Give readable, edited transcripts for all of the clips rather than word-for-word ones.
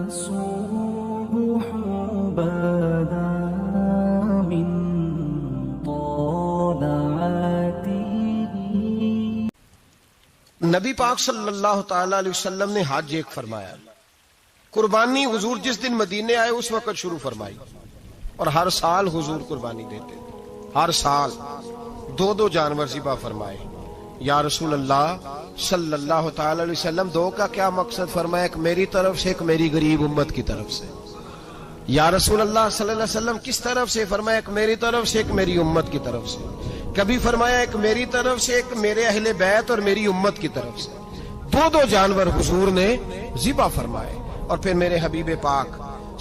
الصبح بدا من طلعته. نبی پاک صلی اللہ تعالی علیہ وسلم نے حج ایک فرمایا. قربانی حضور جس دن مدینے آئے اس وقت شروع فرمائی اور ہر سال حضور قربانی دیتے تھے. ہر سال دو جانور ذبح فرمائے. یا رسول اللہ صلی اللہ تعالی علیہ وسلم دو کا کیا مقصد فرمایا؟ ایک میری طرف سے ایک میری غریب امت کی طرف سے. یا رسول اللہ صلی اللہ علیہ وسلم کس طرف سے فرمایا؟ ایک میری طرف سے ایک میری امت کی طرف سے. کبھی فرمایا ایک میری طرف سے ایک میرے اہل بیت اور میری امت کی طرف سے. دو جانور حضور نے ذبح فرمائے. اور پھر میرے حبیب پاک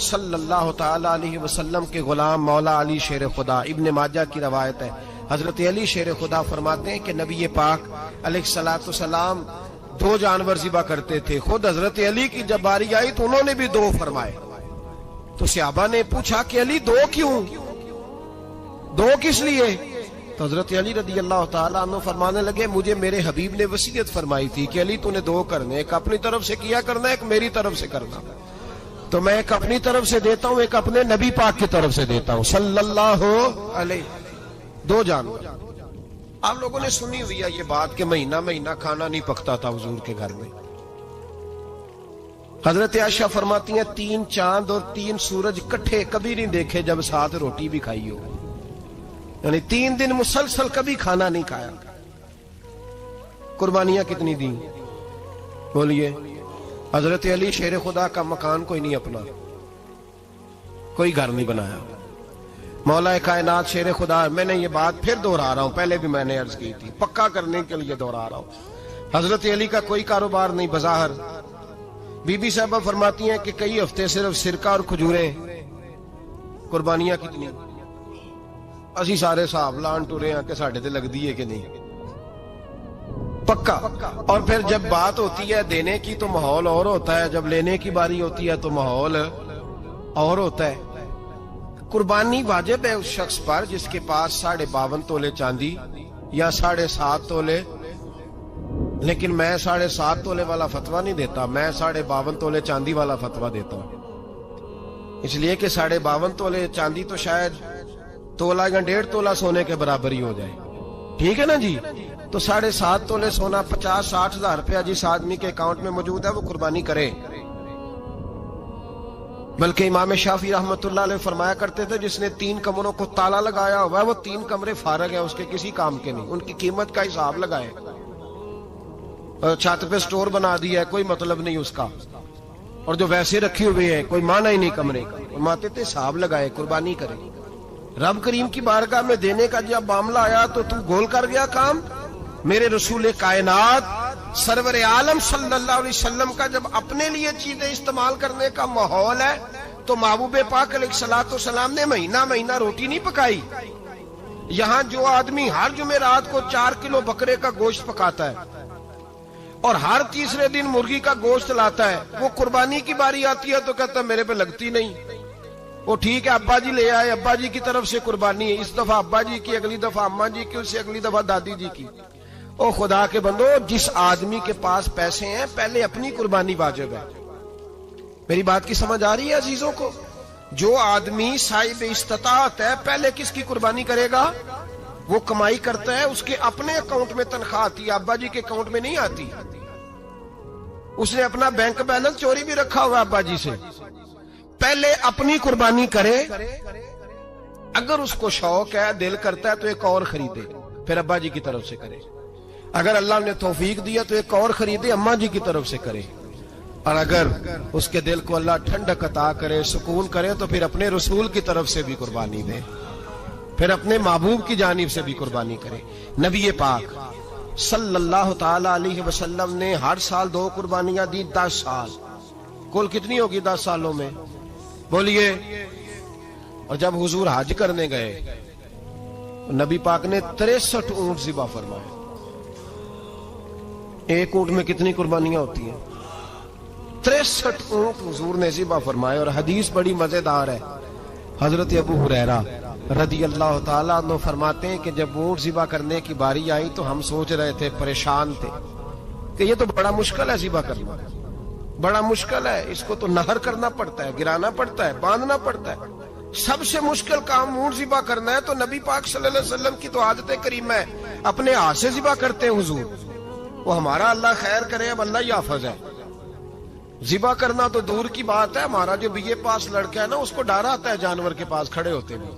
صلی اللہ تعالی علیہ وسلم کے غلام مولا علی شیر خدا، ابن ماجہ کی روایت ہے، حضرت علی شیر خدا فرماتے ہیں کہ نبی پاک علیہ الصلوۃ والسلام دو جانور ذبح کرتے تھے. خود حضرت علی کی جب باری آئی تو انہوں نے بھی دو فرمائے. تو صحابہ نے پوچھا کہ علی دو کیوں؟ دو کس لیے؟ تو حضرت علی رضی اللہ تعالیٰ عنہ فرمانے لگے مجھے میرے حبیب نے وصیت فرمائی تھی کہ علی تو نے دو کرنے، ایک اپنی طرف سے کیا کرنا، ایک میری طرف سے کرنا. تو میں ایک اپنی طرف سے دیتا ہوں، ایک اپنے نبی پاک کی طرف سے دیتا ہوں صلی اللہ علیہ. دو جانور. آپ لوگوں نے سنی ہوئی ہے یہ بات کہ مہینہ کھانا نہیں پکتا تھا حضور کے گھر میں. حضرت عائشہ فرماتی ہیں 3 چاند اور 3 سورج کٹھے کبھی نہیں دیکھے جب ساتھ روٹی بھی کھائی ہو. یعنی 3 دن مسلسل کبھی کھانا نہیں کھایا. قربانیاں کتنی دی بولیے؟ حضرت علی شیر خدا کا مکان کوئی نہیں اپنا، کوئی گھر نہیں بنایا. مولا کائنات شیر خدا، میں نے یہ بات پھر دوہرا رہا ہوں، پہلے بھی میں نے عرض کی تھی، پکا کرنے کے لیے دوہرا رہا ہوں. حضرت علی کا کوئی کاروبار نہیں بظاہر. بی بی صاحبہ فرماتی ہیں کہ کئی ہفتے صرف سرکہ اور کھجوریں. قربانیاں کتنی؟ اسی سارے صاحب لان ٹورے ہیں کہ ساڑھے تے لگ دیئے کہ نہیں پکا. اور پھر جب بات ہوتی ہے دینے کی تو ماحول اور ہوتا ہے، جب لینے کی باری ہوتی ہے تو ماحول اور ہوتا ہے. قربانی واجب ہے اس شخص پر جس کے پاس 52.5 تولے چاندی یا 7.5 تولے. لیکن میں 7.5 تولے والا فتویٰ نہیں دیتا، میں 52.5 تولے چاندی والا فتویٰ دیتا ہوں. اس لیے کہ 52.5 تولے چاندی تو شاید تولہ یا 1.5 تولہ سونے کے برابر ہی ہو جائے. ٹھیک ہے نا جی؟ تو 7.5 تولے سونا 50-60 ہزار روپیہ جس آدمی کے اکاؤنٹ میں موجود ہے وہ قربانی کرے. بلکہ امام شافعی رحمت اللہ علیہ فرمایا کرتے تھے جس نے 3 کمروں کو تالا لگایا ہوا ہے وہ 3 کمرے فارغ ہیں، اس کے کسی کام کے نہیں، ان کی قیمت کا حساب لگائے. چھت پہ سٹور بنا دیا ہے کوئی مطلب نہیں اس کا، اور جو ویسے رکھے ہوئے ہیں کوئی معنی ہی نہیں کمرے کا. فرماتے تھے حساب لگائے قربانی کرے. رب کریم کی بارگاہ میں دینے کا جب معاملہ آیا تو گول کر گیا کام. میرے رسول کائنات سرور عالم صلی اللہ علیہ وسلم کا جب اپنے لیے چیزیں استعمال کرنے کا ماحول ہے تو محبوب پاک علیہ الصلوۃ والسلام نے مہینہ روٹی نہیں پکائی. یہاں جو آدمی ہر جمعرات کو 4 کلو بکرے کا گوشت پکاتا ہے اور ہر تیسرے دن مرغی کا گوشت لاتا ہے، وہ قربانی کی باری آتی ہے تو کہتا ہے میرے پہ لگتی نہیں. وہ ٹھیک ہے ابا جی لے آئے، ابا جی کی طرف سے قربانی ہے، اس دفعہ ابا جی کی، اگلی دفعہ اماں جی کی، اس سے اگلی دفعہ دادی جی کی. او خدا کے بندو، جس آدمی کے پاس پیسے ہیں پہلے اپنی قربانی واجب ہے. میری بات کی سمجھ آ رہی ہے عزیزوں کو؟ جو آدمی صاحب استطاعت ہے پہلے کس کی قربانی کرے گا؟ وہ کمائی کرتا ہے، اس کے اپنے اکاؤنٹ میں تنخواہ آتی ہے، ابا جی کے اکاؤنٹ میں نہیں آتی. اس نے اپنا بینک بیلنس چوری بھی رکھا ہوا ابا جی سے. پہلے اپنی قربانی کرے. اگر اس کو شوق ہے، دل کرتا ہے تو ایک اور خریدے، پھر ابا جی کی طرف سے کرے. اگر اللہ نے توفیق دیا تو ایک اور خریدے، اماں جی کی طرف سے کرے. اور اگر اس کے دل کو اللہ ٹھنڈک عطا کرے، سکون کرے، تو پھر اپنے رسول کی طرف سے بھی قربانی دے، پھر اپنے محبوب کی جانب سے بھی قربانی کرے. نبی پاک صلی اللہ تعالی علیہ وسلم نے ہر سال 2 قربانیاں دی. 10 سال کل کتنی ہوگی 10 سالوں میں بولیے؟ اور جب حضور حج کرنے گئے نبی پاک نے 63 اونٹ ذبح فرمائے. ایک اونٹ میں کتنی قربانیاں ہوتی ہیں؟ 63 اونٹ حضور نے ذبح فرمائے. اور حدیث بڑی مزیدار ہے. حضرت ابو ہریرہ رضی اللہ تعالیٰ عنہ فرماتے ہیں کہ جب اونٹ ذبح کرنے کی باری آئی تو ہم سوچ رہے تھے، پریشان تھے کہ یہ تو بڑا مشکل ہے ذبح کرنا. بڑا مشکل ہے، اس کو تو نہر کرنا پڑتا ہے، گرانا پڑتا ہے، باندھنا پڑتا ہے۔ سب سے مشکل کام اونٹ ذبح کرنا ہے، تو نبی پاک صلی اللہ علیہ وسلم کی تو عادت کریمہ ہے، اپنے ہاتھ سے ذبح کرتے ہیں حضور۔ وہ ہمارا اللہ خیر کرے، اب اللہ ہی حافظ ہے۔ ذبح کرنا تو دور کی بات ہے، ہمارا جو بی اے پاس لڑکا ہے نا، اس کو ڈر آتا ہے جانور کے پاس کھڑے ہوتے ہوئے۔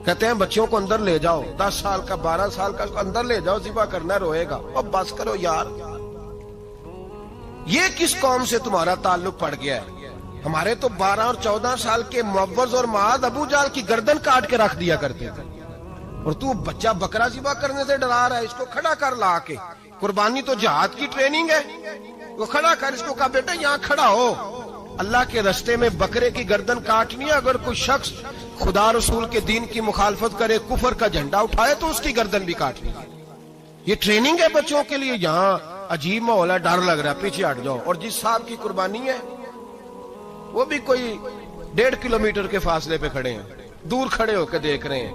کہتے ہیں بچوں کو اندر لے جاؤ، 10 سال کا 12 سال کا اندر لے جاؤ، ذبح کرنا روئے گا۔ اب بس کرو یار، یہ کس قوم سے تمہارا تعلق پڑ گیا ہے؟ ہمارے تو 12 اور 14 سال کے معوذ اور معاذ ابو جہل کی گردن کاٹ کے رکھ دیا کرتے تھے، اور تو بچہ بکرا ذبح کرنے سے ڈرا رہا ہے۔ اس کو کھڑا کر لا کے، قربانی تو جہاد کی ٹریننگ ہے، وہ کھڑا کر، اس کو کہا بیٹا یہاں کھڑا ہو، اللہ کے رستے میں بکرے کی گردن کاٹنی ہے۔ اگر کوئی شخص خدا رسول کے دین کی مخالفت کرے، کفر کا جھنڈا اٹھائے، تو اس کی گردن بھی کاٹنی ہے۔ یہ ٹریننگ ہے بچوں کے لیے۔ یہاں عجیب ماحول ہے، ڈر لگ رہا ہے، پیچھے ہٹ جاؤ۔ اور جس صاحب کی قربانی ہے وہ بھی کوئی 1.5 کلومیٹر کے فاصلے پہ کھڑے ہیں، دور کھڑے ہو کے دیکھ رہے ہیں۔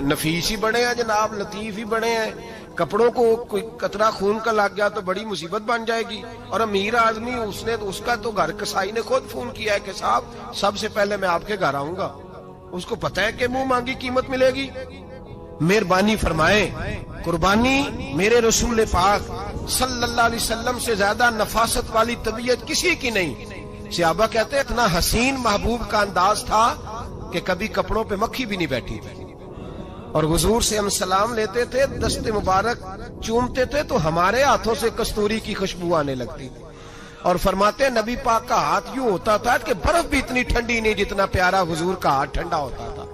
نفیس ہی بڑے ہیں جناب، لطیف ہی بڑے ہیں۔ کپڑوں کو کوئی قطرہ خون کا لگ گیا تو بڑی مصیبت بن جائے گی۔ اور امیر آدمی، اس کا تو گھر کسائی نے خود فون کیا ہے کہ صاحب سب سے پہلے میں آپ کے گھر آؤں گا۔ اس کو پتہ ہے کہ منہ مانگی قیمت ملے گی۔ مہربانی فرمائیں، قربانی میرے رسول پاک صلی اللہ علیہ وسلم سے زیادہ نفاست والی طبیعت کسی کی نہیں۔ صحابہ کہتے ہیں اتنا حسین محبوب کا انداز تھا کہ کبھی کپڑوں پہ مکھی بھی نہیں بیٹھی تھی۔ اور حضور سے ہم سلام لیتے تھے، دست مبارک چومتے تھے تو ہمارے ہاتھوں سے کستوری کی خوشبو آنے لگتی تھی۔ اور فرماتے ہیں نبی پاک کا ہاتھ یوں ہوتا تھا کہ برف بھی اتنی ٹھنڈی نہیں جتنا پیارا حضور کا ہاتھ ٹھنڈا ہوتا تھا۔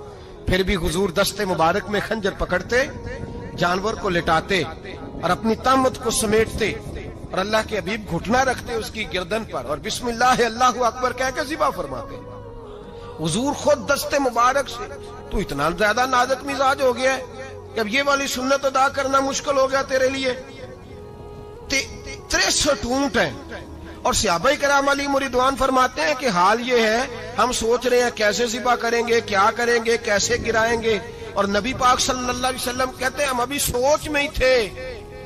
پھر بھی حضور دست مبارک میں خنجر پکڑتے، جانور کو لٹاتے اور اپنی طامت کو سمیٹتے، اور اللہ کے حبیب گھٹنا رکھتے اس کی گردن پر، اور بسم اللہ اللہ اکبر کہہ کے ذبح فرماتے۔ حضور خود دست مبارک سے۔ تو اتنا زیادہ نازک مزاج ہو گیا ہے کہ اب یہ والی سنت ادا کرنا مشکل ہو گیا تیرے لیے۔ 63 اونٹ ہیں، اور صحابہ کرام علیہم رضوان فرماتے ہیں کہ حال یہ ہے ہم سوچ رہے ہیں کیسے ذبح کریں گے، کیا کریں گے، کیسے گرائیں گے۔ اور نبی پاک صلی اللہ علیہ وسلم کہتے ہیں ہم ابھی سوچ میں ہی تھے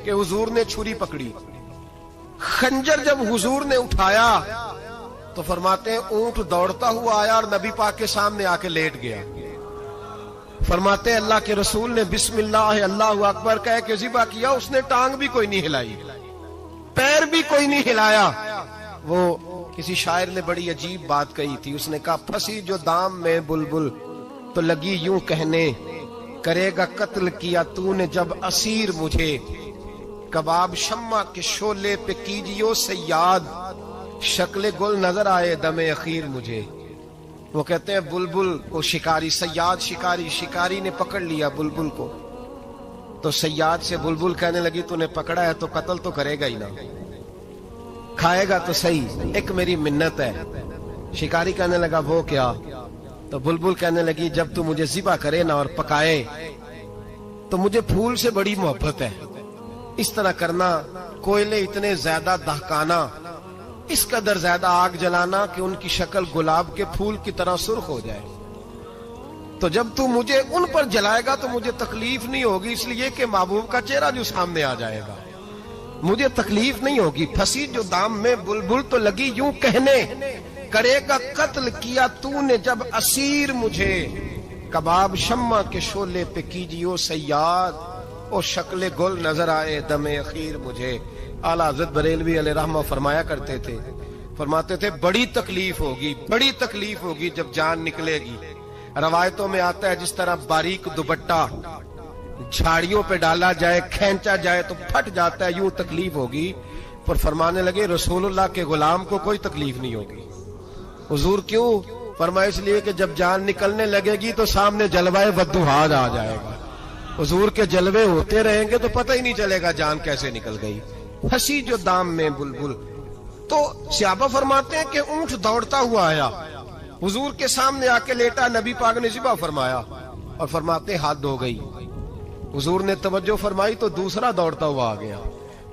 کہ حضور نے چھری پکڑی۔ خنجر جب حضور نے اٹھایا تو فرماتے ہیں اونٹ دوڑتا ہوا آیا اور نبی پاک کے سامنے آ کے لیٹ گیا۔ فرماتے ہیں اللہ کے رسول نے بسم اللہ اللہ اکبر کہہ کے ذبح کیا، اس نے ٹانگ بھی کوئی نہیں ہلائی، پیر بھی کوئی نہیں ہلایا۔ وہ کسی شاعر نے بڑی عجیب بات کہی تھی، اس نے کہا پھنسی جو دام میں بلبل تو لگی یوں کہنے، کرے گا قتل کیا تو نے جب اسیر مجھے، کباب شمع کے شعلے پہ کیجیو صیاد، شکل گل نظر آئے دم اخیر مجھے۔ وہ کہتے ہیں بلبل کو شکاری، صیاد شکاری، شکاری نے پکڑ لیا بلبل کو، تو صیاد سے بلبل کہنے لگی تو نے پکڑا ہے تو قتل تو کرے گا ہی نا، کھائے گا تو صحیح، ایک میری منت ہے۔ شکاری کہنے لگا وہ کیا؟ تو بلبل کہنے لگی جب تو مجھے ذبح کرے نا اور پکائے تو مجھے پھول سے بڑی محبت ہے، اس طرح کرنا، کوئلے اتنے زیادہ دہکانا، اس قدر زیادہ آگ جلانا کہ ان کی شکل گلاب کے پھول کی طرح سرخ ہو جائے، تو جب تو مجھے ان پر جلائے گا تو مجھے تکلیف نہیں ہوگی، اس لیے کہ محبوب کا چہرہ جو سامنے آ جائے گا مجھے تکلیف نہیں ہوگی۔ پھنسی جو دام میں بلبل تو لگی یوں کہنے، کرے گا قتل کیا تو نے جب اسیر مجھے، کباب شمع کے شعلے پہ کیجیو صیاد، او شکل گل نظر آئے دم اخیر مجھے۔ اعلیٰ حضرت بریلوی علیہ رحمہ فرمایا کرتے تھے، فرماتے تھے بڑی تکلیف ہوگی، بڑی تکلیف ہوگی جب جان نکلے گی۔ روایتوں میں آتا ہے جس طرح باریک دوپٹہ جھاڑیوں پہ ڈالا جائے، کھینچا جائے تو پھٹ جاتا ہے، یوں تکلیف ہوگی۔ پر فرمانے لگے رسول اللہ کے غلام کو کوئی تکلیف نہیں ہوگی۔ حضور کیوں؟ فرمایا اس لیے کہ جب جان نکلنے لگے گی تو سامنے جلوہ ودوحات آ جائے گا، حضور کے جلوے ہوتے رہیں گے تو پتہ ہی نہیں چلے گا جان کیسے نکل گئی۔ پھنسی جو دام میں بلبل، تو صحابہ فرماتے ہیں کہ اونٹ دوڑتا ہوا آیا، حضور کے سامنے آ کے لیٹا، نبی پاک نے ذبح فرمایا اور فرماتے حد ہو گئی۔ حضور نے توجہ فرمائی تو دوسرا دوڑتا ہوا آ گیا،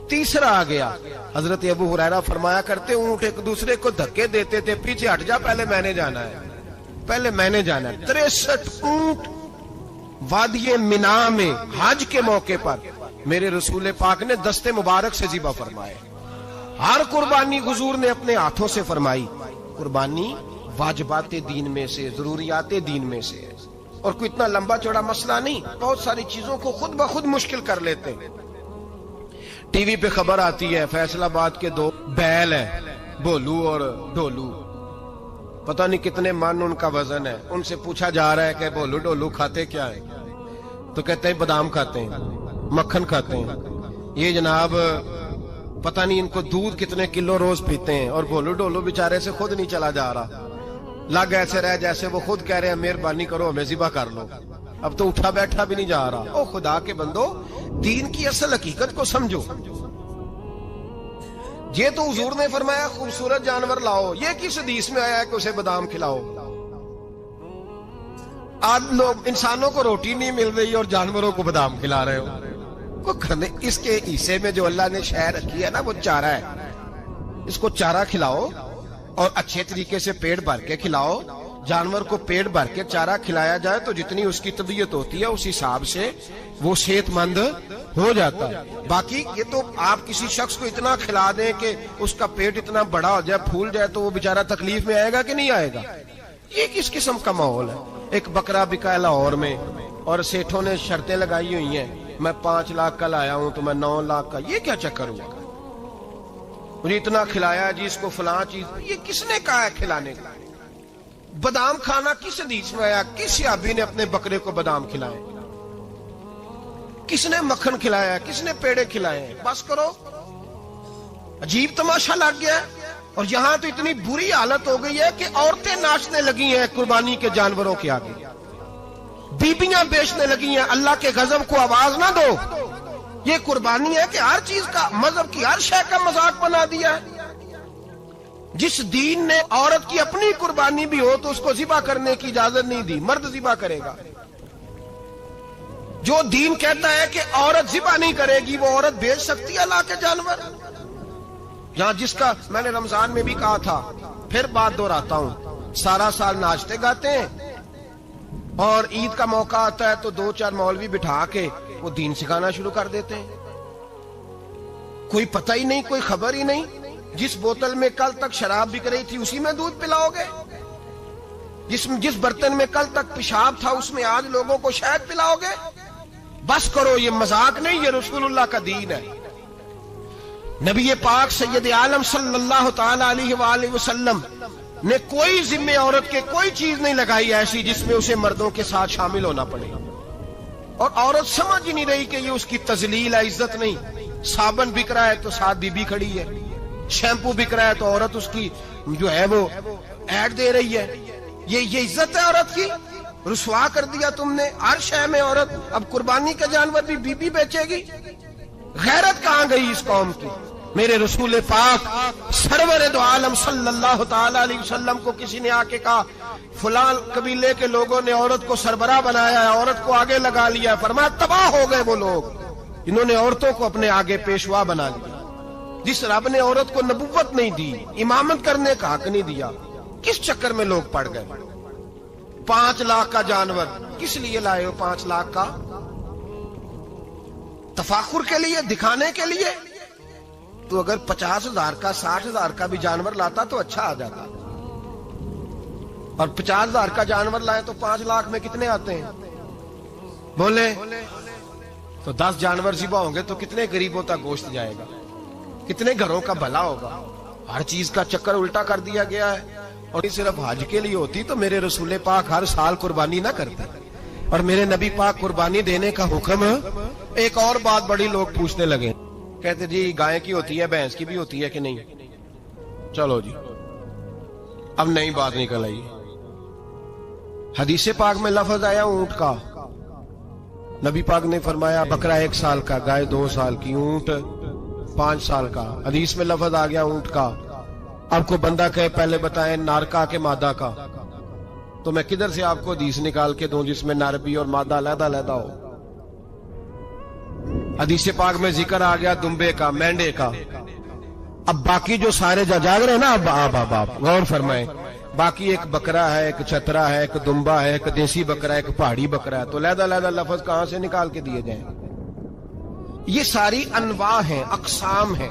تیسرا آ گیا۔ حضرت ابو ہریرہ فرمایا کرتے اونٹ ایک دوسرے کو دھکے دیتے تھے، پیچھے ہٹ جا، پہلے میں نے جانا ہے، پہلے میں نے جانا ہے۔ 63 اونٹ وادی منا میں حج کے موقع پر میرے رسول پاک نے دست مبارک سے ذبح فرمائے۔ ہر قربانی حضور نے اپنے ہاتھوں سے فرمائی. قربانی واجبات دین میں سے، ضروریات دین میں سے ہے، اور کوئی اتنا لمبا چوڑا مسئلہ نہیں. بہت ساری چیزوں کو خود بخود مشکل کر لیتے ہیں. ٹی وی پہ خبر آتی ہے فیصل آباد کے 2 بیل ہیں، بھولو اور ڈھولو، پتہ نہیں کتنے من ان کا وزن ہے. ان سے پوچھا جا رہا ہے کہ بھولو ڈھولو کھاتے کیا ہے؟ تو کہتے ہیں بادام کھاتے ہیں، مکھن کھاتے ہیں. یہ جناب پتہ نہیں ان کو دودھ کتنے کلو روز پیتے ہیں، اور بھولو ڈھولو بیچارے سے خود نہیں چلا جا رہا. لگ ایسے رہ جیسے وہ خود کہہ رہے ہیں مہربانی کرو ہمیں ذبح کر لو. اب تو اٹھا بیٹھا بھی نہیں جا رہا. او خدا کے بندو، دین کی اصل حقیقت کو سمجھو. یہ تو حضور نے فرمایا خوبصورت جانور لاؤ، یہ کس حدیث میں آیا ہے کہ اسے بادام کھلاؤ؟ آج لوگ انسانوں کو روٹی نہیں مل رہی اور جانوروں کو بادام کھلا رہے ہو. اس کے حصے میں جو اللہ نے شے رکھی ہے نا، وہ چارہ ہے. اس کو چارہ کھلاؤ اور اچھے طریقے سے پیٹ بھر کے کھلاؤ. جانور کو پیٹ بھر کے چارہ کھلایا جائے تو جتنی اس کی طبیعت ہوتی ہے اس حساب سے وہ صحت مند ہو جاتا ہے. باقی یہ تو آپ کسی شخص کو اتنا کھلا دیں کہ اس کا پیٹ اتنا بڑا ہو جائے، پھول جائے، تو وہ بیچارہ تکلیف میں آئے گا کہ نہیں آئے گا؟ یہ کس قسم کا ماحول ہے؟ ایک بکرا بکا ہے لاہور میں، اور سیٹھوں نے شرطیں لگائی ہوئی ہیں، میں 5 لاکھ کا لایا ہوں تو میں 9 لاکھ کا. یہ کیا چکر ہوا؟ مجھے اتنا کھلایا جی، اس کو فلاں چیز. یہ کس نے کہا ہے کھلانے کا؟ بادام کھانا کس حدیث میں آیا؟ کس صحابی نے اپنے بکرے کو بادام کھلائے؟ کس نے مکھن کھلایا؟ کس نے پیڑے کھلائے؟ بس کرو. عجیب تماشا لگ گیا. اور یہاں تو اتنی بری حالت ہو گئی ہے کہ عورتیں ناچنے لگی ہیں قربانی کے جانوروں کے آگے، بیبیاں بیچنے لگی ہیں. اللہ کے غضب کو آواز نہ دو. یہ قربانی ہے کہ ہر چیز کا، مذہب کی ہر شے کا مذاق بنا دیا ہے. جس دین نے عورت کی اپنی قربانی بھی ہو تو اس کو ذبح کرنے کی اجازت نہیں دی، مرد ذبح کرے گا. جو دین کہتا ہے کہ عورت ذبح نہیں کرے گی، وہ عورت بیچ سکتی ہے اللہ کے جانور؟ یہاں جس کا میں نے رمضان میں بھی کہا تھا، پھر بات دہراتا ہوں، سارا سال ناچتے گاتے ہیں، اور عید کا موقع آتا ہے تو 2-4 مولوی بٹھا کے وہ دین سکھانا شروع کر دیتے ہیں. کوئی پتہ ہی نہیں، کوئی خبر ہی نہیں. جس بوتل میں کل تک شراب بک رہی تھی اسی میں دودھ پلاؤ گے؟ جس برتن میں کل تک پیشاب تھا اس میں آج لوگوں کو شہد پلاؤ گے؟ بس کرو، یہ مذاق نہیں، یہ رسول اللہ کا دین ہے. نبی پاک سید عالم صلی اللہ تعالی علیہ وآلہ وسلم نے کوئی ذمہ عورت کے کوئی چیز نہیں لگائی ایسی جس میں اسے مردوں کے ساتھ شامل ہونا پڑے. اور عورت سمجھ ہی نہیں رہی کہ یہ اس کی تذلیل ہے، عزت نہیں. صابن بک رہا ہے تو ساتھ بی بی کھڑی ہے، شیمپو بک رہا ہے تو عورت اس کی جو ہے وہ ایڈ دے رہی ہے. یہ عزت ہے عورت کی؟ رسوا کر دیا تم نے ہر شے میں عورت. اب قربانی کا جانور بھی بی بی بیچے گی؟ غیرت کہاں گئی اس قوم کی؟ میرے رسول پاک سرور دو عالم صلی اللہ تعالی علیہ وسلم کو کسی نے آ کے کہا فلاں قبیلے کے لوگوں نے عورت کو سربراہ بنایا ہے، عورت کو آگے لگا لیا ہے. فرمایا تباہ ہو گئے وہ لوگ انہوں نے عورتوں کو اپنے آگے پیشوا بنا لیا. جس رب نے عورت کو نبوت نہیں دی، امامت کرنے کا حق نہیں دیا، کس چکر میں لوگ پڑ گئے؟ 5 لاکھ کا جانور کس لیے لائے ہو؟ 5 لاکھ کا تفاخر کے لیے، دکھانے کے لیے؟ تو اگر 50,000 کا 60,000 کا بھی جانور لاتا تو اچھا آ جاتا. اور 50,000 کا جانور لائے تو 5 لاکھ میں کتنے آتے ہیں؟ بولے تو 10 جانور ذبح ہوں گے تو کتنے غریبوں تک گوشت جائے گا؟ کتنے گھروں کا بھلا ہوگا؟ ہر چیز کا چکر الٹا کر دیا گیا ہے. اور یہ صرف حج کے لیے ہوتی تو میرے رسول پاک ہر سال قربانی نہ کرتے. اور میرے نبی پاک قربانی دینے کا حکم. ایک اور بات بڑی لوگ پوچھنے لگے، کہتے جی گائے کی ہوتی ہے، بھینس کی بھی ہوتی ہے کہ نہیں؟ چلو جی اب نئی بات نکل آئی. حدیث پاک میں لفظ آیا اونٹ کا. نبی پاک نے فرمایا بکرا 1 سال کا، گائے 2 سال کی، اونٹ 5 سال کا. حدیث میں لفظ آ گیا اونٹ کا. آپ کو بندہ کہے پہلے بتائیں نر کا کہ مادہ کا، تو میں کدھر سے آپ کو حدیث نکال کے دوں جس میں نر بھی اور مادہ علیحدہ علیحدہ ہو؟ حدیث پاک میں ذکر آ گیا دمبے کا، مینڈے کا. اب باقی جو سارے جاگ رہے ہیں نا، اب غور فرمائیں، باقی ایک بکرا ہے، ایک چھترا ہے، ایک دمبا ہے، ایک دیسی بکرا ہے، ایک پہاڑی بکرا ہے، تو علیحدہ علیحدہ لفظ کہاں سے نکال کے دیے جائیں؟ یہ ساری انواع ہیں، اقسام ہیں.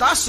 10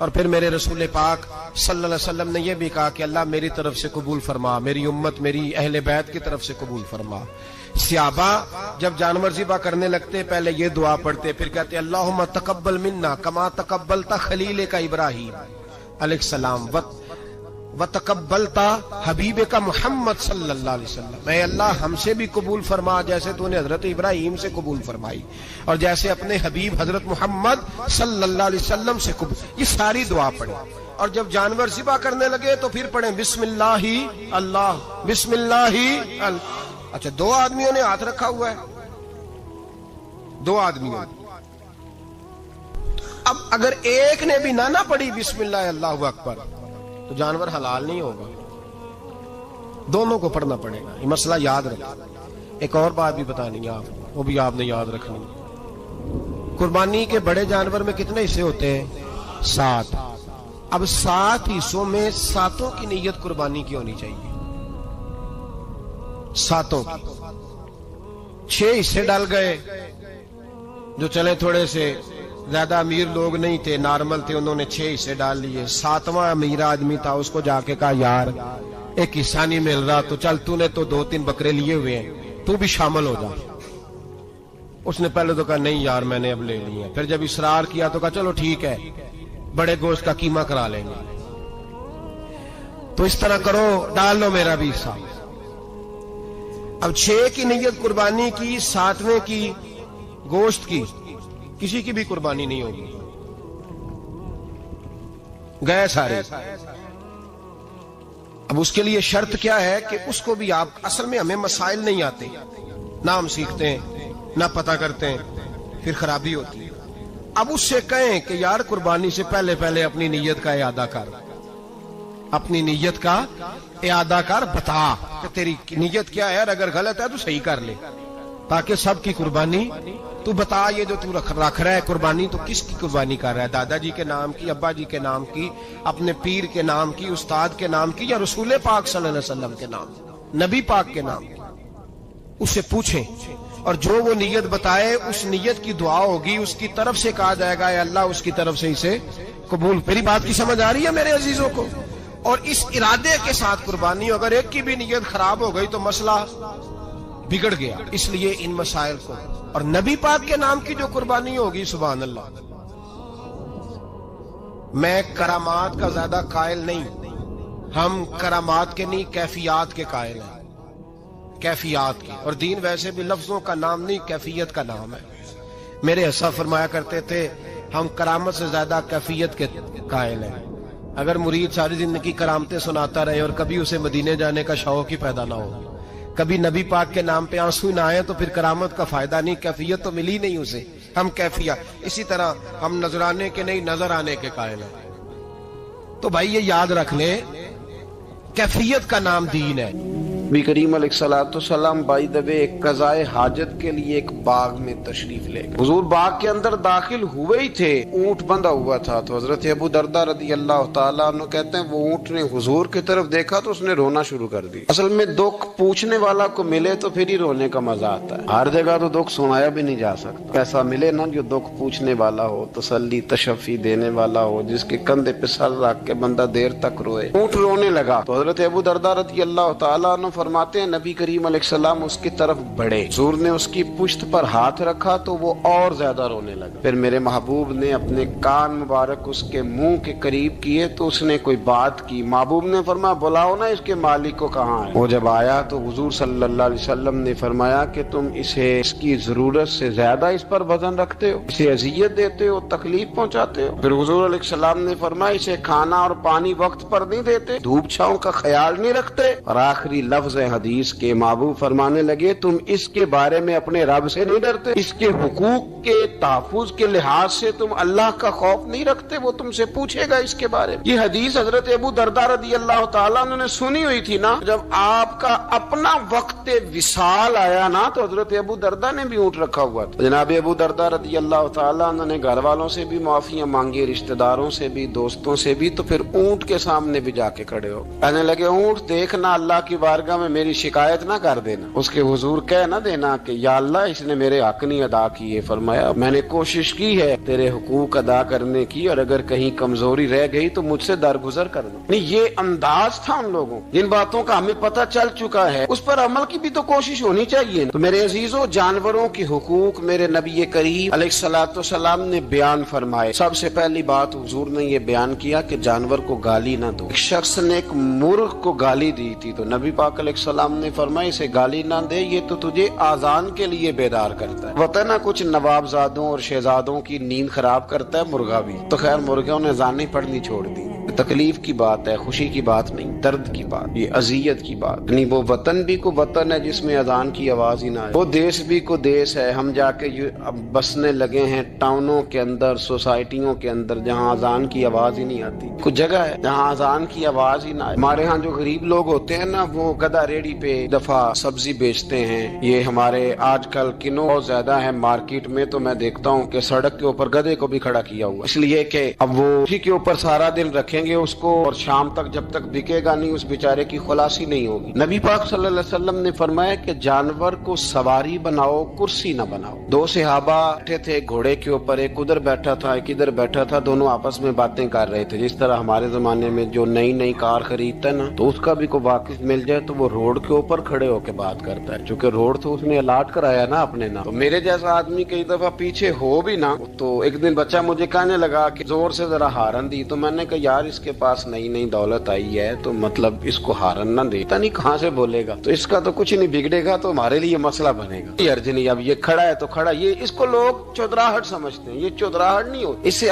اور پھر میرے رسول پاک صلی اللہ علیہ وسلم نے یہ بھی کہا کہ اللہ میری طرف سے قبول فرما، میری امت میری اہل بیت کی طرف سے قبول فرما۔ صحابہ جب جانور ذبح کرنے لگتے پہلے یہ دعا پڑھتے، پھر کہتے اللہم تقبل منا کما تقبلتا خلیل کا ابراہیم علیہ السلام وتقبلتا حبیب کا محمد صلی اللہ علیہ وسلم، اے اللہ ہم سے بھی قبول فرما جیسے تو نے حضرت ابراہیم سے قبول فرمائی اور جیسے اپنے حبیب حضرت محمد صلی اللہ علیہ وسلم سے قبول۔ یہ ساری دعا پڑھیں اور جب جانور ذبح کرنے لگے تو پھر پڑھیں بسم اللہ اللہ بسم اللہ اللہ۔ اچھا، دو آدمیوں نے ہاتھ رکھا ہوا ہے، دو آدمیوں نے، اب اگر ایک نے بھی نہ پڑھی بسم اللہ اللہ اکبر تو جانور حلال نہیں ہوگا، دونوں کو پڑھنا پڑے گا۔ یہ مسئلہ یاد رکھیں۔ ایک اور بات بھی بتانی ہے آپ کو، وہ بھی آپ نے یاد رکھنی۔ قربانی کے بڑے جانور میں کتنے حصے ہوتے ہیں؟ 7۔ اب 7 حصوں میں 7 کی نیت قربانی کی ہونی چاہیے، 7 کی۔ 6 حصے ڈال گئے، جو چلے تھوڑے سے زیادہ امیر لوگ نہیں تھے، نارمل تھے، انہوں نے 6 حصے ڈال لیے۔ 7واں امیر آدمی تھا، اس کو جا کے کہا یار ایک حصہ نہیں مل رہا تو چل تو نے تو 2-3 بکرے لیے ہوئے ہیں، تو بھی شامل ہو جا۔ اس نے پہلے تو کہا نہیں یار میں نے اب لے لی ہے، پھر جب اصرار کیا تو کہا چلو ٹھیک ہے بڑے گوشت کا قیمہ کرا لیں گے۔ تو اس طرح کرو، ڈال لو میرا بھی حصہ۔ اب 6 کی نیت قربانی کی، 7ویں کی گوشت کی، کسی کی بھی قربانی نہیں ہوگی، گئے سارے۔ اب اس کے لیے شرط کیا ہے کہ اس کو بھی آپ، اصل میں ہمیں مسائل نہیں آتے، نہ ہم سیکھتے ہیں نہ پتہ کرتے ہیں، پھر خرابی ہوتی ہے۔ اب اس سے کہیں کہ یار قربانی سے پہلے اپنی نیت کا اعادہ کر، اپنی نیت کا اعادہ کر، بتا کہ تیری نیت کیا ہے، اور اگر غلط ہے تو صحیح کر لے، تاکہ سب کی قربانی تو بتا۔ یہ جو تو رکھ رہا ہے قربانی، تو کس کی قربانی کر رہا ہے؟ دادا جی کے نام کی، ابا جی کے نام کی، اپنے پیر کے نام کی، استاد کے نام کی، یا رسول پاک صلی اللہ علیہ وسلم کے نام، نبی پاک کے نام کی؟ اس سے پوچھیں، اور جو وہ نیت بتائے اس نیت کی دعا ہوگی، اس کی طرف سے کہا جائے گا اے اللہ اس کی طرف سے اسے قبول۔ میری بات کی سمجھ آ رہی ہے میرے عزیزوں کو؟ اور اس ارادے کے ساتھ قربانی، اگر ایک کی بھی نیت خراب ہو گئی تو مسئلہ بگڑ گیا۔ اس لیے ان مسائل کو، اور نبی پاک کے نام کی جو قربانی ہوگی، سبحان اللہ، میں کرامات کا زیادہ قائل نہیں، ہم کرامات کے نہیں کیفیات کے قائل ہیں، کیفیات کی۔ اور دین ویسے بھی لفظوں کا نام نہیں، کیفیت کا نام ہے۔ میرے حساب فرمایا کرتے تھے ہم کرامت سے زیادہ کیفیت کے قائل ہیں۔ اگر مرید ساری زندگی کرامتیں سناتا رہے اور کبھی اسے مدینے جانے کا شوق ہی پیدا نہ ہو، کبھی نبی پاک کے نام پہ آنسو نہ آئے، تو پھر کرامت کا فائدہ نہیں، کیفیت تو ملی نہیں اسے، ہم کیفیت۔ اسی طرح ہم نظرانے کے نہیں نظر آنے کے قائل ہیں۔ تو بھائی یہ یاد رکھ لیں، کیفیت کا نام دین ہے۔ نبی کریم علیہ الصلوۃ والسلام بائی دا وے ایک قضائے حاجت کے لیے ایک باغ میں تشریف لے گئے۔ حضور باغ کے اندر داخل ہوئے ہی تھے، اونٹ بندھا ہوا تھا، تو حضرت ابو درداء رضی اللہ تعالیٰ عنہ کہتے ہیں وہ اونٹ نے حضور کی طرف دیکھا تو اس نے رونا شروع کر دی۔ اصل میں دکھ پوچھنے والا کو ملے تو پھر ہی رونے کا مزہ آتا ہے، ہر جگہ تو دکھ سنایا بھی نہیں جا سکتا۔ ایسا ملے نا جو دکھ پوچھنے والا ہو، تسلی تشفی دینے والا ہو، جس کے کندھے پہ سر رکھ کے بندہ دیر تک روئے۔ اونٹ رونے لگا تو حضرت ابو درداء رضی اللہ تعالیٰ عنہ فرماتے ہیں نبی کریم علیہ السلام اس کی طرف بڑھے، حضور نے اس کی پشت پر ہاتھ رکھا تو وہ اور زیادہ رونے لگا۔ پھر میرے محبوب نے اپنے کان مبارک اس کے منہ کے قریب کیے تو اس نے کوئی بات کی۔ محبوب نے فرمایا بلاؤ نا اس کے مالک کو کہاں ہے۔ وہ جب آیا تو حضور صلی اللہ علیہ وسلم نے فرمایا کہ تم اسے اس کی ضرورت سے زیادہ اس پر وزن رکھتے ہو، اسے اذیت دیتے ہو، تکلیف پہنچاتے ہو۔ پھر حضور علیہ السلام نے فرمایا اسے کھانا اور پانی وقت پر نہیں دیتے، دھوپ چھاؤں کا خیال نہیں رکھتے۔ اور آخری لفظ حدیث کے محبوب فرمانے لگے تم اس کے بارے میں اپنے رب سے نہیں ڈرتے، اس کے حقوق کے تحفظ کے لحاظ سے تم اللہ کا خوف نہیں رکھتے، وہ تم سے پوچھے گا اس کے بارے میں۔ یہ حدیث حضرت ابو درداء رضی اللہ تعالیٰ عنہ نے سنی ہوئی تھی نا۔ جب آپ کا اپنا وقت وصال آیا نا تو حضرت ابو درداء نے بھی اونٹ رکھا ہوا تھا۔ جناب ابو درداء رضی اللہ تعالیٰ عنہ نے گھر والوں سے بھی معافیاں مانگی، رشتہ داروں سے بھی، دوستوں سے بھی، تو پھر اونٹ کے سامنے بھی جا کے کھڑے ہو کہنے لگے اونٹ دیکھنا اللہ کی بارگاہ میں میری شکایت نہ کر دینا، اس کے حضور کہہ نہ دینا کہ یا اللہ اس نے میرے حق نہیں ادا کیے۔ فرمایا میں نے کوشش کی ہے تیرے حقوق ادا کرنے کی، اور اگر کہیں کمزوری رہ گئی تو مجھ سے درگزر کرنا۔ نہیں، یہ انداز تھا ان لوگوں، جن باتوں کا ہمیں پتہ چل چکا ہے اس پر عمل کی بھی تو کوشش ہونی چاہیے۔ تو میرے عزیزوں، جانوروں کے حقوق میرے نبی کریم علیہ الصلوۃ والسلام نے بیان فرمائے۔ سب سے پہلی بات حضور نے یہ بیان کیا کہ جانور کو گالی نہ دو۔ ایک شخص نے ایک مرغ کو گالی دی تھی تو نبی پاک علیہ السلام نے فرمایا اسے گالی نہ دے، یہ تو تجھے آذان کے لیے بیدار کرتا ہے۔ پتہ نہ کچھ نوابزادوں اور شہزادوں کی نیند خراب کرتا ہے مرغا بھی۔ تو خیر مرغوں نے اذانیں پڑھنی چھوڑ دی۔ تکلیف کی بات ہے، خوشی کی بات نہیں، درد کی بات، یہ اذیت کی بات نہیں۔ وہ وطن بھی کو وطن ہے جس میں اذان کی آواز ہی نہ آئے، وہ دیش بھی کو دیش ہے۔ ہم جا کے اب بسنے لگے ہیں ٹاؤنوں کے اندر، سوسائٹیوں کے اندر، جہاں اذان کی آواز ہی نہیں آتی۔ کچھ جگہ ہے جہاں اذان کی آواز ہی نہ آئے۔ ہمارے ہاں جو غریب لوگ ہوتے ہیں نا، وہ گدا ریڑھی پہ دفعہ سبزی بیچتے ہیں۔ یہ ہمارے آج کل کنو بہت زیادہ ہے مارکیٹ میں، تو میں دیکھتا ہوں کہ سڑک کے اوپر گدے کو بھی کھڑا کیا ہوا، اس لیے کہ اب وہ اسی کے اوپر سارا دن رکھیں گے اس کو، اور شام تک جب تک بکے گا نہیں اس بیچارے کی خلاصی نہیں ہوگی۔ نبی پاک صلی اللہ علیہ وسلم نے فرمایا کہ جانور کو سواری بناؤ، کرسی نہ بناؤ۔ دو صحابہ بیٹھے تھے گھوڑے کے اوپر، ایک ادھر بیٹھا تھا ایک ادھر بیٹھا تھا، دونوں آپس میں باتیں کر رہے تھے۔ جس طرح ہمارے زمانے میں جو نئی کار خریدتا ہے نا، تو اس کا بھی کوئی واقف مل جائے تو وہ روڈ کے اوپر کھڑے ہو کے بات کرتا ہے، چونکہ روڈ تو اس نے الاٹ کرایا نا اپنے نا۔ تو میرے جیسا آدمی کئی دفعہ پیچھے ہو بھی نا، تو ایک دن بچہ مجھے کہنے لگا کہ زور سے ذرا ہارن دی، تو میں نے کہا یار اس کے پاس نئی دولت آئی ہے تو مطلب اس کو ہارن نہ دے، پتہ نہیں کہاں سے بولے گا، تو اس کا تو کچھ نہیں بگڑے گا، تو ہمارے لیے مسئلہ بنے گا۔ یہ ارجنی اب یہ کھڑا ہے تو کھڑا، یہ اس کو لوگ چودراہٹ سمجھتے ہیں، یہ چودراہٹ نہیں ہوتی، اس سے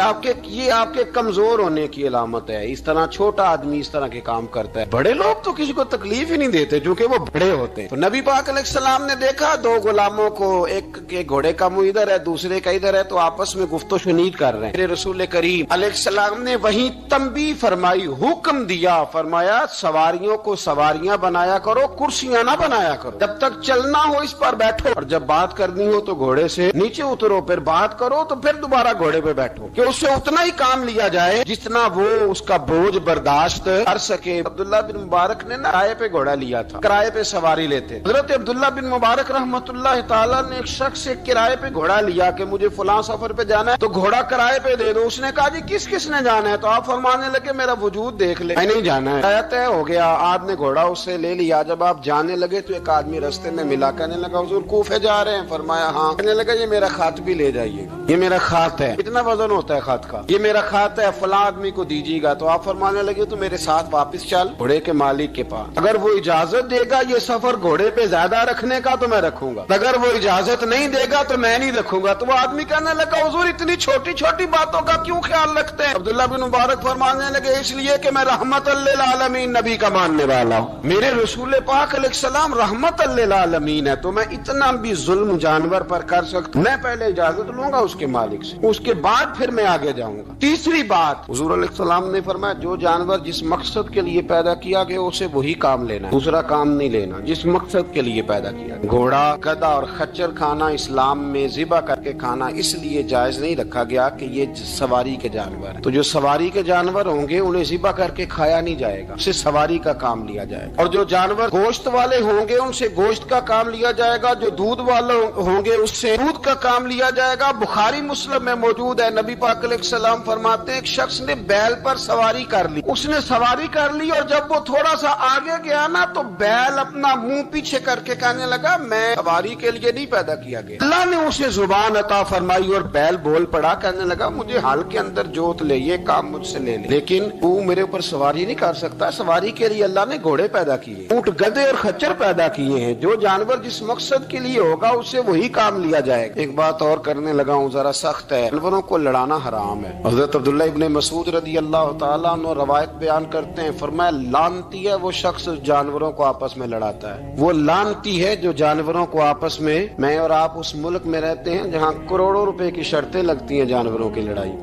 یہ آپ کے کمزور ہونے کی علامت ہے۔ اس طرح چھوٹا آدمی اس طرح کے کام کرتا ہے، بڑے لوگ تو کسی کو تکلیف ہی نہیں دیتے کیونکہ وہ بڑے ہوتے ہیں۔ تو نبی پاک علیہ السلام نے دیکھا دو غلاموں کو، ایک کے گھوڑے کا منہ ادھر ہے دوسرے کا ادھر ہے، تو آپس میں گفت و شنید کر رہے ہیں۔ میرے رسول کریم علیہ السلام نے وہیں تنبیہ فرمائی، حکم دیا، فرمایا سواریوں کو سواریاں بنایا کرو، کرسیاں نہ بنایا کرو، جب تک چلنا ہو اس پر بیٹھو، اور جب بات کرنی ہو تو گھوڑے سے نیچے اترو، پھر بات کرو تو پھر دوبارہ گھوڑے پہ بیٹھو، کہ اس سے اتنا ہی کام لیا جائے جتنا وہ اس کا بوجھ برداشت کر سکے۔ عبداللہ بن مبارک نے کرائے پہ گھوڑا لیا تھا، کرائے پہ سواری لیتے۔ حضرت عبداللہ بن مبارک رحمۃ اللہ تعالیٰ نے ایک شخص سے کرائے پہ گھوڑا لیا کہ مجھے فلاں سفر پہ جانا ہے تو گھوڑا کرائے پہ دے دو۔ اس نے کہا جی کس نے جانا ہے؟ تو آپ فرمانے لگے میرا وجود دیکھ لے، میں نہیں جانا ہے۔ طے ہو گیا، آپ نے گھوڑا اس سے لے لیا۔ جب آپ جانے لگے تو ایک آدمی رستے میں ملا، کہنے لگا حضور کوفے جا رہے ہیں؟ فرمایا ہاں۔ کہنے لگا یہ میرا خط بھی لے جائیے گا، یہ میرا خط ہے، اتنا وزن ہوتا ہے خط کا، یہ میرا خط ہے فلاں آدمی کو دیجیے گا۔ تو آپ فرمانے لگے تو میرے ساتھ واپس چل گھوڑے کے مالک کے پاس، اگر وہ اجازت دے گا یہ سفر گھوڑے پہ زیادہ رکھنے کا تو میں رکھوں گا، اگر وہ اجازت نہیں دے گا تو میں نہیں رکھوں گا۔ تو وہ آدمی کہنے لگا حضور اتنی چھوٹی چھوٹی باتوں کا کیوں خیال رکھتے ہیں؟ عبداللہ بن مبارک فرمانے لگے اس لیے کہ میں رحمت للعالمین نبی کا ماننے والا ہوں، میرے رسول پاک علیہ السلام رحمت للعالمین ہے، تو میں اتنا بھی ظلم جانور پر کر سکتا ہوں، میں پہلے اجازت لوں گا اس کے مالک سے، اس کے بعد پھر میں آگے جاؤں گا۔ تیسری بات حضور علیہ السلام نے فرمایا جو جانور جس مقصد کے لیے پیدا کیا گیا اسے وہی کام لینا، دوسرا کام نہیں لینا، جس مقصد کے لیے پیدا کیا گیا۔ گھوڑا، گدھا اور خچر کھانا اسلام میں ذبح کر کے کھانا اس لیے جائز نہیں رکھا گیا کہ یہ سواری کے جانور ہیں، تو جو سواری کے جانور ہوں گے انہیں ذبح کر کے کھایا نہیں جائے گا، اسے سواری کا کام لیا جائے گا، اور جو جانور گوشت والے ہوں گے ان سے گوشت کا کام لیا جائے گا، جو دودھ والے ہوں گے اس سے دودھ کا کام لیا جائے گا۔ بخاری مسلم میں موجود ہے، نبی پاک علیہ السلام فرماتے ہیں ایک شخص نے بیل پر سواری کر لی، اس نے سواری کر لی اور جب وہ تھوڑا سا آگے گیا نا تو بیل اپنا منہ پیچھے کر کے کہنے لگا میں سواری کے لیے نہیں پیدا کیا گیا۔ اللہ نے اسے زبان عطا فرمائی اور بیل بول پڑا، کہنے لگا مجھے حال کے اندر جوت لے، یہ کام مجھ سے لے لے، لیکن تو میرے اوپر سواری نہیں کر سکتا، سواری کے لیے اللہ نے گھوڑے پیدا کیے، اونٹ، گدھے اور خچر پیدا کیے ہیں، جو جانور جس مقصد کے لیے ہوگا اس سے وہی کام لیا جائے گا۔ ایک بات اور کرنے لگا ہوں ذرا سخت ہے، جانوروں کو لڑانا حرام ہے۔ حضرت عبداللہ ابن مسعود رضی اللہ تعالیٰ عنہ روایت بیان کرتے ہیں، فرمایا لعنتی ہے وہ شخص جانوروں کو آپس میں لڑاتا ہے، وہ لعنتی ہے جو جانوروں کو آپس میں اور آپ اس ملک میں رہتے ہیں جہاں کروڑوں روپے کی شرطیں لگتی ہیں جانوروں کی لڑائی،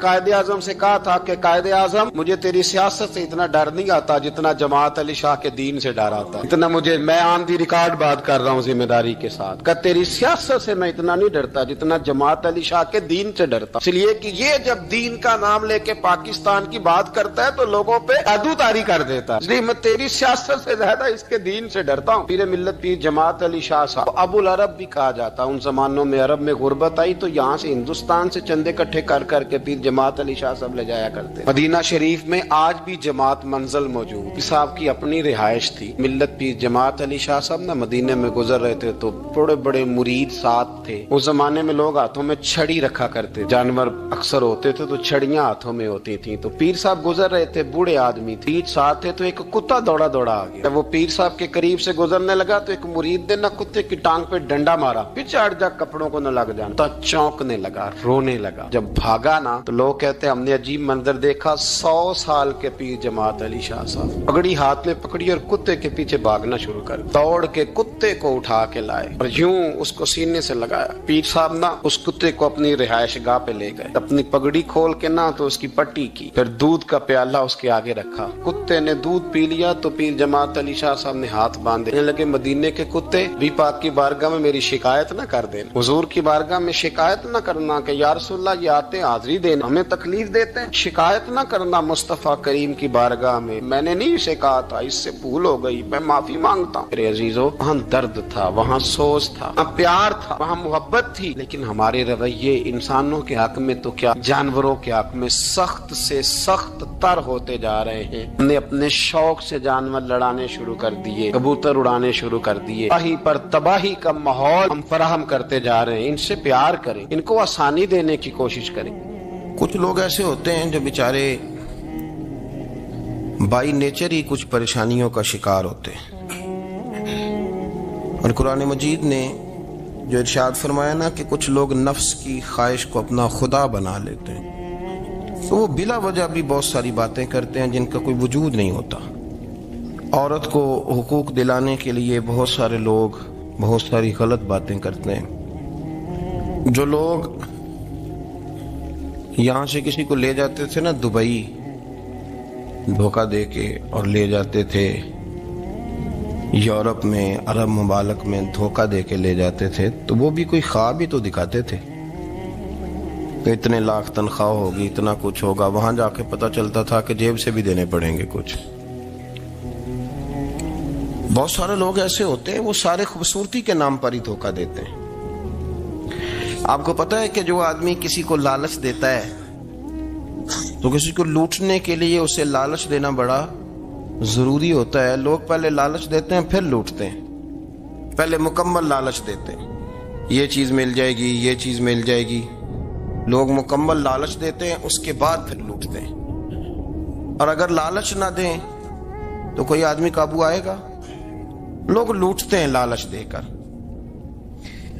قائد اعظم سے کہا تھا کہ قائد اعظم مجھے تیری سیاست سے اتنا ڈر نہیں آتا جتنا جماعت علی شاہ کے دین سے ڈر آتا، اتنا مجھے، میں آن دی ریکارڈ بات کر رہا ہوں ذمہ داری کے ساتھ، کہ تیری سیاست سے میں اتنا نہیں ڈرتا جتنا جماعت علی شاہ کے دین سے ڈرتا، اس لیے کہ یہ جب دین کا نام لے کے پاکستان کی بات کرتا ہے تو لوگوں پہ عدو تاری کر دیتا ہے، اس لیے میں تیری سیاست سے زیادہ اس کے دین سے ڈرتا ہوں۔ پیر ملت پیر جماعت علی شاہ صاحب ابو العرب بھی کہا جاتا، ان زمانوں میں عرب میں غربت آئی تو یہاں سے ہندوستان سے چندے اکٹھے کر کر کے پیر جماعت علی شاہ صاحب لے جایا کرتے۔ مدینہ شریف میں آج بھی جماعت منزل موجود، صاحب کی اپنی رہائش تھی۔ ملت پیر جماعت علی شاہ صاحب نہ مدینے میں گزر رہے تھے تو بڑے بڑے مرید ساتھ تھے۔ اس زمانے میں لوگ ہاتھوں میں چھڑی رکھا کرتے، جانور اکثر ہوتے تھے تو چھڑیاں ہاتھوں میں ہوتی تھیں، تو پیر صاحب گزر رہے تھے، بوڑھے آدمی تھے، ساتھ تھے، تو ایک کتا دوڑا دوڑا آ گیا۔ جب وہ پیر صاحب کے قریب سے گزرنے لگا تو ایک مرید نے نہ کتے کی ٹانگ پہ ڈنڈا مارا، پیچھے ہٹ جا، کپڑوں کو نہ لگ جانا، تو چونکنے لگا، رونے لگا۔ جب بھاگا نا تو لوگ کہتے ہیں ہم نے عجیب منظر دیکھا، 100 سال کے پیر جماعت علی شاہ صاحب پگڑی ہاتھ میں پکڑی اور کتے کے پیچھے بھاگنا شروع کر، دوڑ کے کتے کو اٹھا کے لائے اور یوں اس کو سینے سے لگایا۔ پیر صاحب نا اس کتے کو اپنی رہائش گاہ پہ لے گئے، اپنی پگڑی کھول کے نا تو اس کی پٹی کی، پھر دودھ کا پیالہ اس کے آگے رکھا، کتے نے دودھ پی لیا تو پیر جماعت علی شاہ صاحب نے ہاتھ باندھے، کہنے لگے مدینے کے کتے بھی پاک کی بارگاہ میں میری شکایت نہ کر دینا، حضور کی بارگاہ میں شکایت نہ کرنا کہ یا رسول اللہ یہ آتے حاضری دینا، ہمیں تکلیف دیتے ہیں، شکایت نہ کرنا مصطفیٰ کریم کی بارگاہ میں نے نہیں اسے کہا تھا، اس سے بھول ہو گئی، میں معافی مانگتا ہوں۔ میرے عزیزو، وہاں درد تھا، وہاں سوز تھا، وہاں پیار تھا، وہاں محبت تھی، لیکن ہمارے رویے انسانوں کے حق میں تو کیا جانوروں کے حق میں سخت سے سخت تر ہوتے جا رہے ہیں۔ ہم نے اپنے شوق سے جانور لڑانے شروع کر دیے، کبوتر اڑانے شروع کر دیے، تباہی پر تباہی کا ماحول ہم فراہم کرتے جا رہے ہیں۔ ان سے پیار کریں، ان کو آسانی دینے کی کوشش کریں۔ کچھ لوگ ایسے ہوتے ہیں جو بیچارے بائی نیچر ہی کچھ پریشانیوں کا شکار ہوتے ہیں، اور قرآن مجید نے جو ارشاد فرمایا نا کہ کچھ لوگ نفس کی خواہش کو اپنا خدا بنا لیتے ہیں، تو وہ بلا وجہ بھی بہت ساری باتیں کرتے ہیں جن کا کوئی وجود نہیں ہوتا۔ عورت کو حقوق دلانے کے لیے بہت سارے لوگ بہت ساری غلط باتیں کرتے ہیں۔ جو لوگ یہاں سے کسی کو لے جاتے تھے نا دبئی دھوکہ دے کے، اور لے جاتے تھے یورپ میں، عرب ممالک میں دھوکہ دے کے لے جاتے تھے، تو وہ بھی کوئی خواب ہی تو دکھاتے تھے کہ اتنے لاکھ تنخواہ ہوگی، اتنا کچھ ہوگا، وہاں جا کے پتہ چلتا تھا کہ جیب سے بھی دینے پڑیں گے کچھ۔ بہت سارے لوگ ایسے ہوتے ہیں، وہ سارے خوبصورتی کے نام پر ہی دھوکہ دیتے ہیں۔ آپ کو پتہ ہے کہ جو آدمی کسی کو لالچ دیتا ہے تو کسی کو لوٹنے کے لیے اسے لالچ دینا بڑا ضروری ہوتا ہے۔ لوگ پہلے لالچ دیتے ہیں پھر لوٹتے ہیں، پہلے مکمل لالچ دیتے ہیں، یہ چیز مل جائے گی، یہ چیز مل جائے گی، لوگ مکمل لالچ دیتے ہیں، اس کے بعد پھر لوٹتے ہیں۔ اور اگر لالچ نہ دیں تو کوئی آدمی قابو آئے گا؟ لوگ لوٹتے ہیں لالچ دے کر۔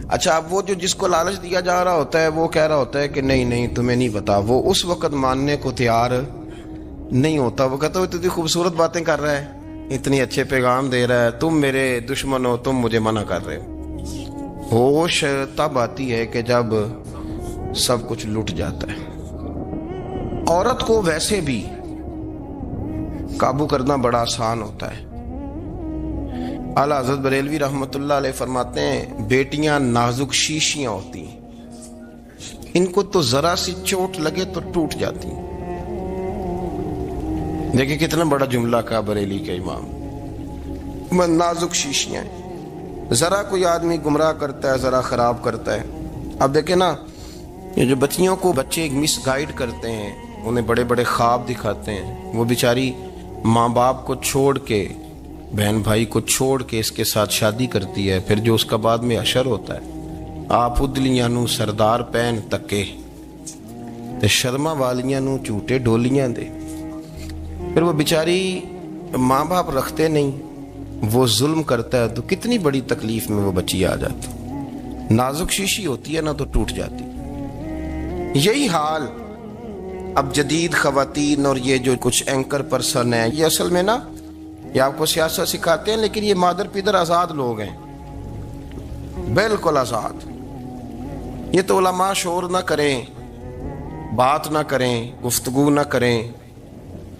اچھا، اب وہ جو جس کو لالچ دیا جا رہا ہوتا ہے وہ کہہ رہا ہوتا ہے کہ نہیں نہیں تمہیں نہیں پتا، وہ اس وقت ماننے کو تیار نہیں ہوتا، وہ کہتا ہے اتنی خوبصورت باتیں کر رہا ہے، اتنی اچھے پیغام دے رہا ہے، تم میرے دشمن ہو، تم مجھے منع کر رہے ہو۔ ہوش تب آتی ہے کہ جب سب کچھ لٹ جاتا ہے۔ عورت کو ویسے بھی قابو کرنا بڑا آسان ہوتا ہے۔ اعلیٰ حضرت بریلوی رحمۃ اللہ علیہ فرماتے ہیں بیٹیاں نازک شیشیاں ہوتی ہیں، ان کو تو ذرا سی چوٹ لگے تو ٹوٹ جاتی ہیں۔ دیکھیں کتنا بڑا جملہ کہا بریلی کے امام، نازک شیشیاں ہیں، ذرا کوئی آدمی گمراہ کرتا ہے، ذرا خراب کرتا ہے۔ اب دیکھیں نا، یہ جو بچیوں کو بچے مس گائیڈ کرتے ہیں، انہیں بڑے بڑے خواب دکھاتے ہیں، وہ بیچاری ماں باپ کو چھوڑ کے، بہن بھائی کو چھوڑ کے اس کے ساتھ شادی کرتی ہے، پھر جو اس کا بعد میں اشر ہوتا ہے، آپ ادلیاں نو سردار پہن تکے تے شرما والیاں نو جھوٹے ڈولیاں دے۔ پھر وہ بیچاری ماں باپ رکھتے نہیں، وہ ظلم کرتا ہے، تو کتنی بڑی تکلیف میں وہ بچی آ جاتی۔ نازک شیشی ہوتی ہے نا تو ٹوٹ جاتی۔ یہی حال اب جدید خواتین اور یہ جو کچھ اینکر پرسن ہیں، یہ اصل میں نا یہ آپ کو سیاست سکھاتے ہیں، لیکن یہ مادر پیدر آزاد لوگ ہیں، بالکل آزاد۔ یہ تو علماء شور نہ کریں بات نہ کریں، گفتگو نہ کریں،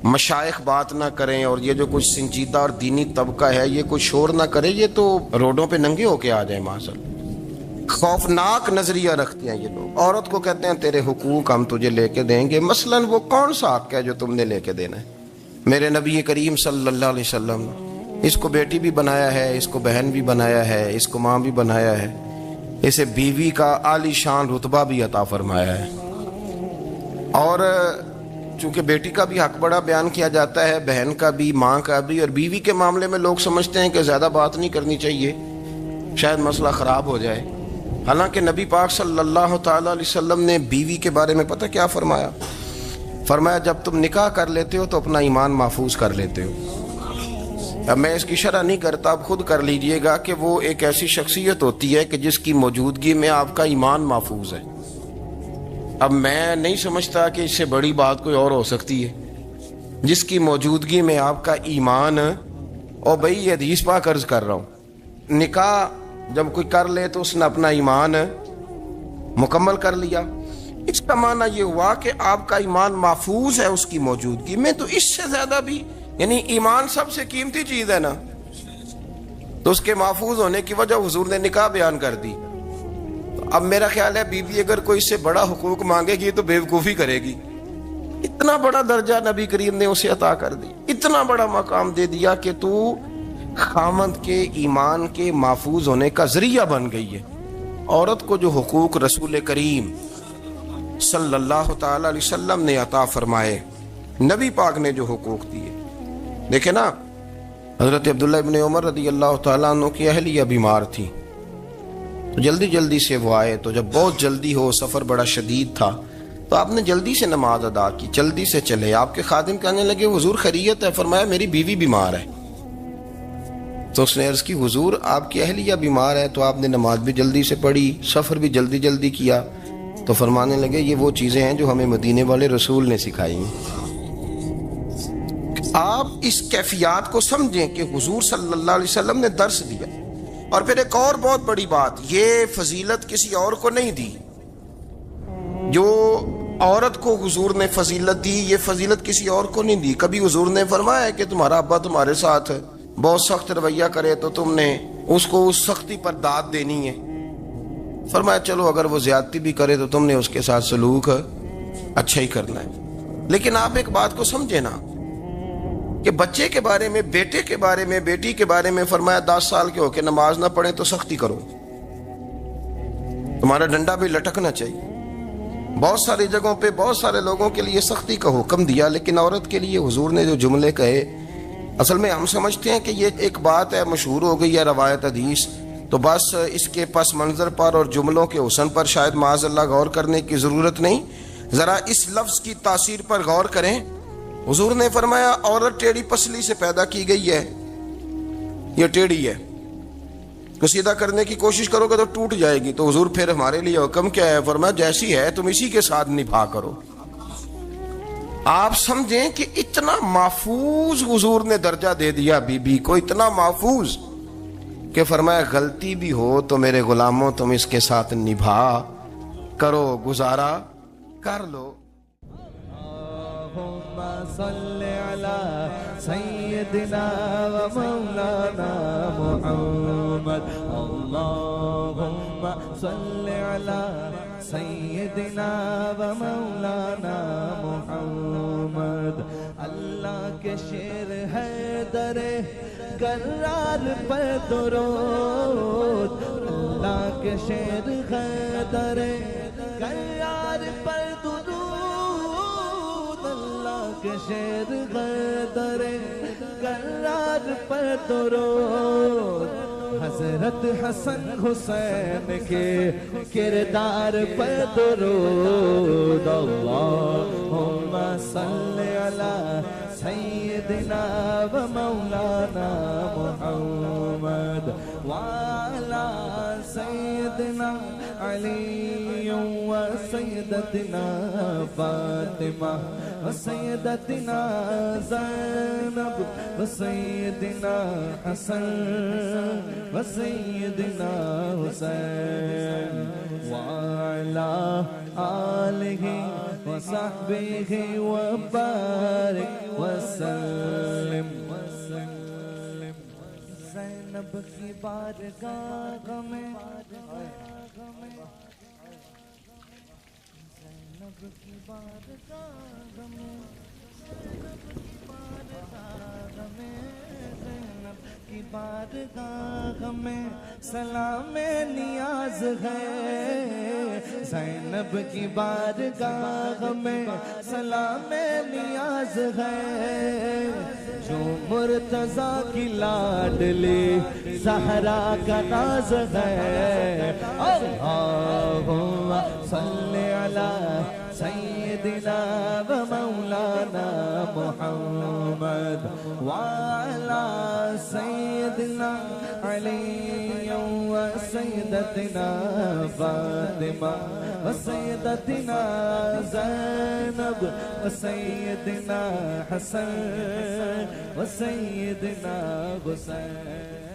مشائخ بات نہ کریں، اور یہ جو کچھ سنجیدہ اور دینی طبقہ ہے یہ کوئی شور نہ کرے، یہ تو روڈوں پہ ننگے ہو کے آ جائیں معاذ۔ خوفناک نظریہ رکھتے ہیں یہ لوگ۔ عورت کو کہتے ہیں تیرے حقوق ہم تجھے لے کے دیں گے، مثلاً وہ کون سا حق ہے جو تم نے لے کے دینا ہے؟ میرے نبی کریم صلی اللہ علیہ وسلم اس کو بیٹی بھی بنایا ہے، اس کو بہن بھی بنایا ہے، اس کو ماں بھی بنایا ہے، اسے بیوی کا عالی شان رتبہ بھی عطا فرمایا ہے۔ اور چونکہ بیٹی کا بھی حق بڑا بیان کیا جاتا ہے، بہن کا بھی، ماں کا بھی، اور بیوی کے معاملے میں لوگ سمجھتے ہیں کہ زیادہ بات نہیں کرنی چاہیے، شاید مسئلہ خراب ہو جائے۔ حالانکہ نبی پاک صلی اللہ تعالیٰ علیہ وسلم نے بیوی کے بارے میں پتہ کیا فرمایا؟ فرمایا جب تم نکاح کر لیتے ہو تو اپنا ایمان محفوظ کر لیتے ہو۔ اب میں اس کی شرح نہیں کرتا، اب خود کر لیجئے گا کہ وہ ایک ایسی شخصیت ہوتی ہے کہ جس کی موجودگی میں آپ کا ایمان محفوظ ہے۔ اب میں نہیں سمجھتا کہ اس سے بڑی بات کوئی اور ہو سکتی ہے، جس کی موجودگی میں آپ کا ایمان، اور بھئی یہ حدیث پاک عرض کر رہا ہوں، نکاح جب کوئی کر لے تو اس نے اپنا ایمان مکمل کر لیا، اس کا معنی یہ ہوا کہ آپ کا ایمان محفوظ ہے اس کی موجودگی میں۔ تو اس سے زیادہ بھی، یعنی ایمان سب سے قیمتی چیز ہے نا، تو اس کے محفوظ ہونے کی وجہ حضور نے نکاح بیان کر دی۔ اب میرا خیال ہے بیوی اگر کوئی اس سے بڑا حقوق مانگے گی تو بیوقوفی کرے گی۔ اتنا بڑا درجہ نبی کریم نے اسے عطا کر دی، اتنا بڑا مقام دے دیا کہ تو خامند کے ایمان کے محفوظ ہونے کا ذریعہ بن گئی ہے۔ عورت کو جو حقوق رسول کریم صلی اللہ تعالی علیہ وسلم نے عطا فرمائے، نبی پاک نے جو حقوق دیے، دیکھیں نا، حضرت عبداللہ ابن عمر رضی اللہ تعالیٰ عنہ کی اہلیہ بیمار تھی، تو جلدی جلدی سے وہ آئے، تو جب بہت جلدی ہو، سفر بڑا شدید تھا، تو آپ نے جلدی سے نماز ادا کی، جلدی سے چلے۔ آپ کے خادم کہنے لگے حضور خیریت ہے؟ فرمایا میری بیوی بیمار ہے۔ تو اس نے عرض کی حضور آپ کی اہلیہ بیمار ہے، تو آپ نے نماز بھی جلدی سے پڑھی، سفر بھی جلدی جلدی کیا۔ تو فرمانے لگے یہ وہ چیزیں ہیں جو ہمیں مدینے والے رسول نے سکھائی ہیں۔ آپ اس کیفیات کو سمجھیں کہ حضور صلی اللہ علیہ وسلم نے درس دیا۔ اور پھر ایک اور بہت بڑی بات، یہ فضیلت کسی اور کو نہیں دی، جو عورت کو حضور نے فضیلت دی، یہ فضیلت کسی اور کو نہیں دی۔ کبھی حضور نے فرمایا ہے کہ تمہارا ابا تمہارے ساتھ بہت سخت رویہ کرے تو تم نے اس کو اس سختی پر داد دینی ہے؟ فرمایا چلو اگر وہ زیادتی بھی کرے تو تم نے اس کے ساتھ سلوک اچھا ہی کرنا ہے۔ لیکن آپ ایک بات کو سمجھے نا کہ بچے کے بارے میں، بیٹے کے بارے میں، بیٹی کے بارے میں فرمایا 10 سال کے ہو کے نماز نہ پڑھیں تو سختی کرو، تمہارا ڈنڈا بھی لٹکنا چاہیے۔ بہت ساری جگہوں پہ بہت سارے لوگوں کے لیے سختی کا حکم دیا، لیکن عورت کے لیے حضور نے جو جملے کہے، اصل میں ہم سمجھتے ہیں کہ یہ ایک بات ہے، مشہور ہو گئی ہے روایت حدیث، تو بس اس کے پس منظر پر اور جملوں کے حسن پر شاید معاذ اللہ غور کرنے کی ضرورت نہیں، ذرا اس لفظ کی تاثیر پر غور کریں۔ حضور نے فرمایا عورت ٹیڑھی پسلی سے پیدا کی گئی ہے، یہ ٹیڑھی ہے، تو سیدھا کرنے کی کوشش کرو گے تو ٹوٹ جائے گی۔ تو حضور پھر ہمارے لیے حکم کیا ہے؟ فرمایا جیسی ہے تم اسی کے ساتھ نبھا کرو۔ آپ سمجھیں کہ اتنا محفوظ حضور نے درجہ دے دیا بی بی کو، اتنا محفوظ کہ فرمایا غلطی بھی ہو تو میرے غلاموں تم اس کے ساتھ نبھا کرو، گزارا کر لو۔ اللهم صل على سيدنا ومولانا محمد، اللهم صل على سيدنا ومولانا محمد۔ اللہ کے شیر ہے در کرار پر درود، اللہ کے شیر ہے در کرار پر درود، کے شیر غدر کرار پر درود، حضرت حسن حسین کے کردار پر درود، اللہم صل علی سیدنا و مولانا محمد وعلی سیدنا علی و سیدتنا فاطمہ و سیدتنا زینب و سیدنا حسن و سیدنا حسین وعلی آلہ وصحبه وبارك وسلم زینب کی بارگاہ میں زینب کی بارگاہ میں زینب کی بارگاہ میں سلام نیاز ہے زینب کی بارگاہ میں سلام نیاز ہے جو مرتضیٰ کی لاڈلی زہرا کا ناز ہے اللہم صلی علی سیدنا و مولانا محمد وعلى سيدنا علي وسيدتنا فاطمة وسيدتنا زينب وسيدنا حسن وسيدنا حسين